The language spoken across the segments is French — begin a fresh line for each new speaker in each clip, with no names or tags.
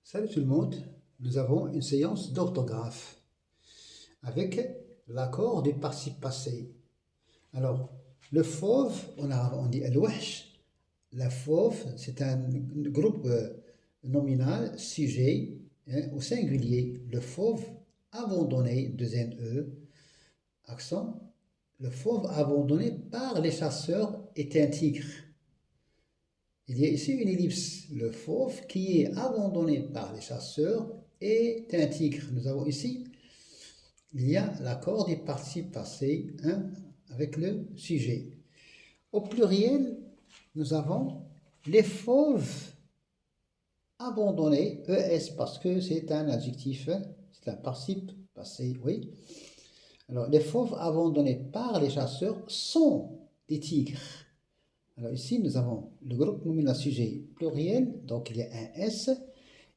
Salut tout le monde, nous avons une séance d'orthographe avec l'accord du participe passé. Alors, le fauve, on dit el-wahsh. La fauve, c'est un groupe nominal, sujet, au singulier. Le fauve abandonné, deuxième E, accent. Le fauve abandonné par les chasseurs est un tigre. Il y a ici une ellipse. Le fauve qui est abandonné par les chasseurs est un tigre. Nous avons ici, il y a l'accord des participes passés avec le sujet. Au pluriel, nous avons les fauves abandonnés, ES, parce que c'est un adjectif, c'est un participe passé, oui. Alors, les fauves abandonnés par les chasseurs sont des tigres. Alors ici, nous avons le groupe nominal sujet pluriel, donc il y a un S.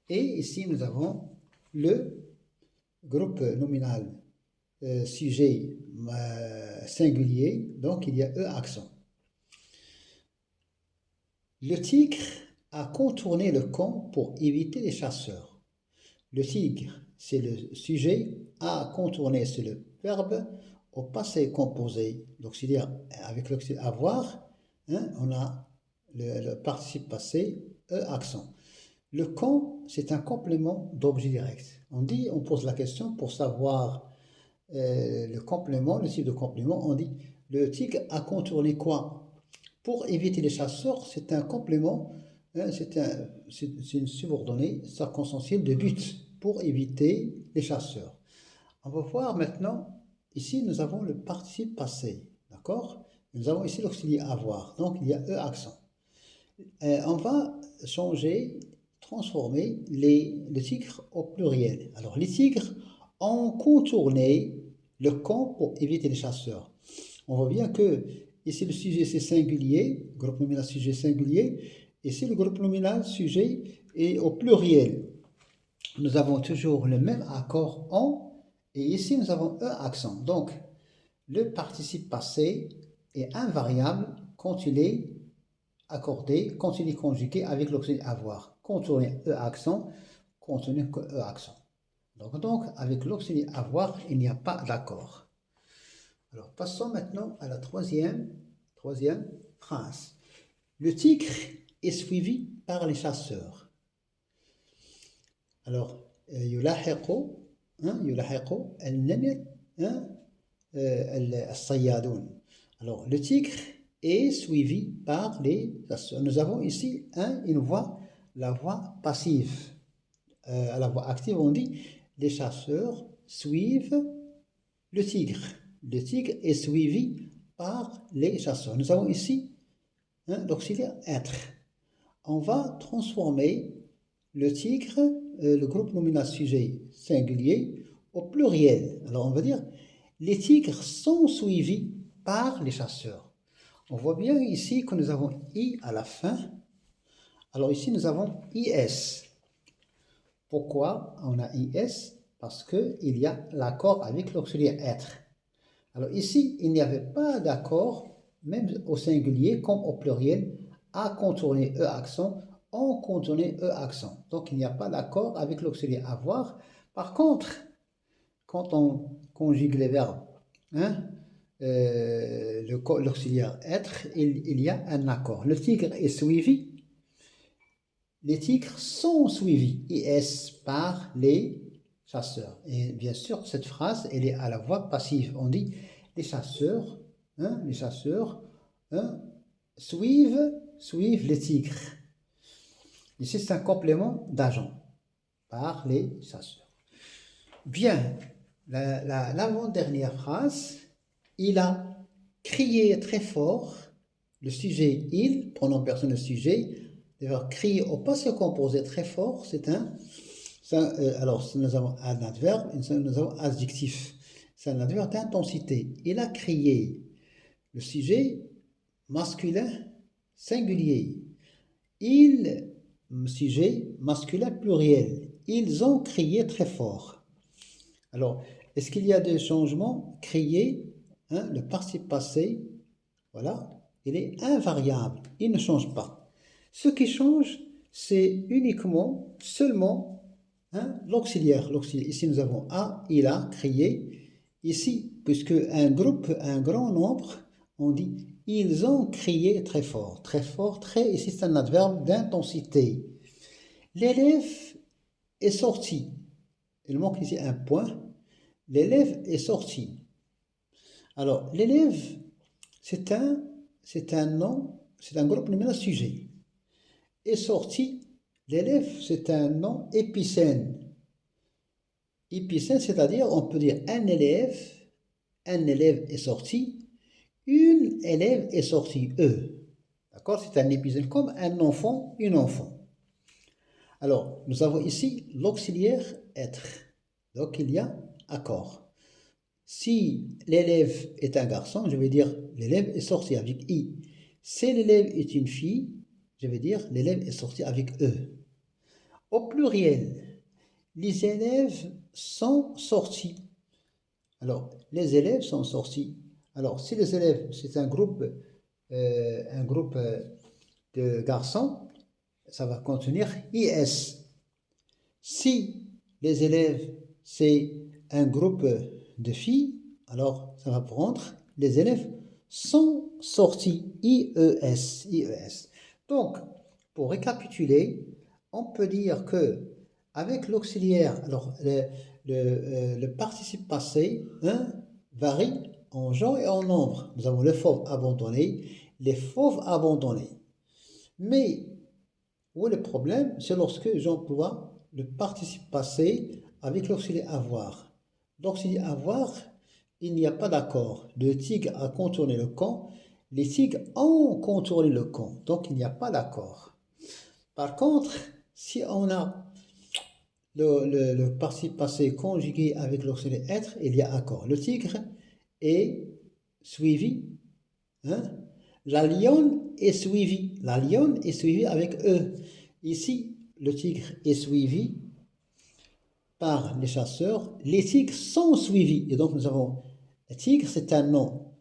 Et ici, nous avons le groupe nominal sujet singulier, donc il y a E accent. Le tigre a contourné le camp pour éviter les chasseurs. Le tigre, c'est le sujet, a contourné, c'est le verbe au passé composé. L'auxiliaire, avec l'auxiliaire avoir, on a le participe passé, E accent. Le quand, c'est un complément d'objet direct. On pose la question pour savoir le complément, le type de complément. On dit, le tigre a contourné quoi? Pour éviter les chasseurs, c'est un complément, c'est une subordonnée circonstancielle de but pour éviter les chasseurs. On va voir maintenant, ici nous avons le participe passé, d'accord? Nous avons ici l'auxiliaire avoir, donc il y a E accent. On va transformer le tigre au pluriel. Alors les tigres ont contourné le camp pour éviter les chasseurs. On voit bien que ici le sujet c'est singulier, groupe nominal sujet singulier, ici le groupe nominal sujet est au pluriel. Nous avons toujours le même accord en, et ici nous avons E accent. Donc le participe passé est invariable quand il est accordé, quand il est conjugué avec l'auxiliaire avoir. Contourner E accent, contenir que E accent. Donc avec l'auxiliaire avoir, il n'y a pas d'accord. Alors, passons maintenant à la troisième phrase. Le tigre est suivi par les chasseurs. Alors, يلاحق النمر الصيادون. Alors, le tigre est suivi par les chasseurs. Nous avons ici une voix, la voix passive. À la voix active, on dit les chasseurs suivent le tigre. Le tigre est suivi par les chasseurs. Nous avons ici l'auxiliaire être. On va transformer le tigre, le groupe nominal sujet singulier, au pluriel. Alors on va dire les tigres sont suivis par les chasseurs. On voit bien ici que nous avons I à la fin. Alors ici nous avons IS. Pourquoi on a IS? Parce qu'il y a l'accord avec l'auxiliaire être. Alors ici, il n'y avait pas d'accord, même au singulier comme au pluriel, à contourner E accent, on contourner E accent. Donc il n'y a pas d'accord avec l'auxiliaire avoir. Par contre, quand on conjugue les verbes, l'auxiliaire être, il y a un accord. Le tigre est suivi. Les tigres sont suivis, IS, par les chasseurs. Et bien sûr, cette phrase, elle est à la voix passive. On dit les chasseurs suivent les tigres. Ici, c'est un complément d'agent par les chasseurs. Bien, l'avant-dernière phrase, il a crié très fort, le sujet il, pronom personnel sujet. D'ailleurs, crier au passé composé très fort, c'est alors, nous avons un adverbe, nous avons un adjectif. C'est un adverbe d'intensité. Il a crié. Le sujet masculin singulier. Il, sujet masculin pluriel. Ils ont crié très fort. Alors, est-ce qu'il y a des changements? Crier, le participe passé, voilà, il est invariable. Il ne change pas. Ce qui change, c'est uniquement, seulement hein, l'auxiliaire. Ici, nous avons A, il a crié. Ici, puisque un groupe, un grand nombre, on dit ils ont crié très fort. Très fort, très, ici c'est un adverbe d'intensité. L'élève est sorti. Il manque ici un point. L'élève est sorti. Alors, l'élève, c'est un nom, c'est un groupe nominal sujet. Est sorti, l'élève, c'est un nom épicène. Épicène, c'est-à-dire, on peut dire un élève est sorti, une élève est sortie, eux. D'accord? C'est un épicène comme un enfant, une enfant. Alors, nous avons ici l'auxiliaire être. Donc, il y a accord. Si l'élève est un garçon, je vais dire l'élève est sorti avec I. Si l'élève est une fille, je vais dire l'élève est sorti avec E. Au pluriel, les élèves sont sortis. Alors, les élèves sont sortis. Alors, si les élèves, c'est un groupe de garçons, ça va contenir IS. Si les élèves, c'est un groupe de filles, alors ça va prendre les élèves sont sortis, IES, IES. Donc, pour récapituler, on peut dire que avec l'auxiliaire, alors le participe passé varie en genre et en nombre. Nous avons le fauve abandonné, les fauves abandonnés. Mais où est le problème? C'est lorsque j'emploie le participe passé avec l'auxiliaire avoir. L'auxiliaire avoir, il n'y a pas d'accord. Le tigre a contourné le camp, les tigres ont contourné le camp, donc il n'y a pas d'accord. Par contre, si on a le participe passé conjugué avec l'auxiliaire être, il y a accord. Le tigre est suivi, hein? La lionne est suivie. La lionne est suivie avec E. Ici, le tigre est suivi par les chasseurs. Les tigres sont suivis. Et donc, nous avons le tigre, c'est un nom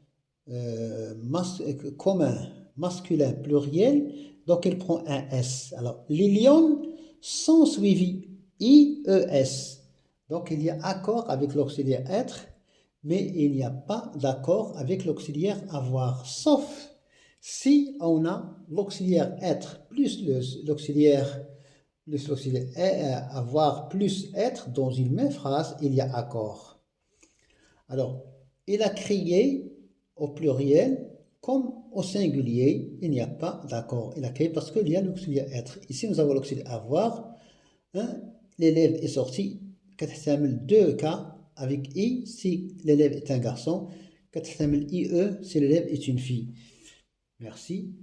commun, masculin, pluriel. Donc, il prend un S. Alors, les lions sont suivis. IES. Donc, il y a accord avec l'auxiliaire être, mais il n'y a pas d'accord avec l'auxiliaire avoir. Sauf si on a l'auxiliaire être plus l'auxiliaire avoir plus être dans une même phrase, il y a accord. Alors, il a crié au pluriel comme au singulier, il n'y a pas d'accord. Il a crié parce qu'il y a l'auxiliaire être. Ici, nous avons l'auxiliaire avoir. Hein, l'élève est sorti. Deux cas avec I si l'élève est un garçon. IE si l'élève est une fille. Merci.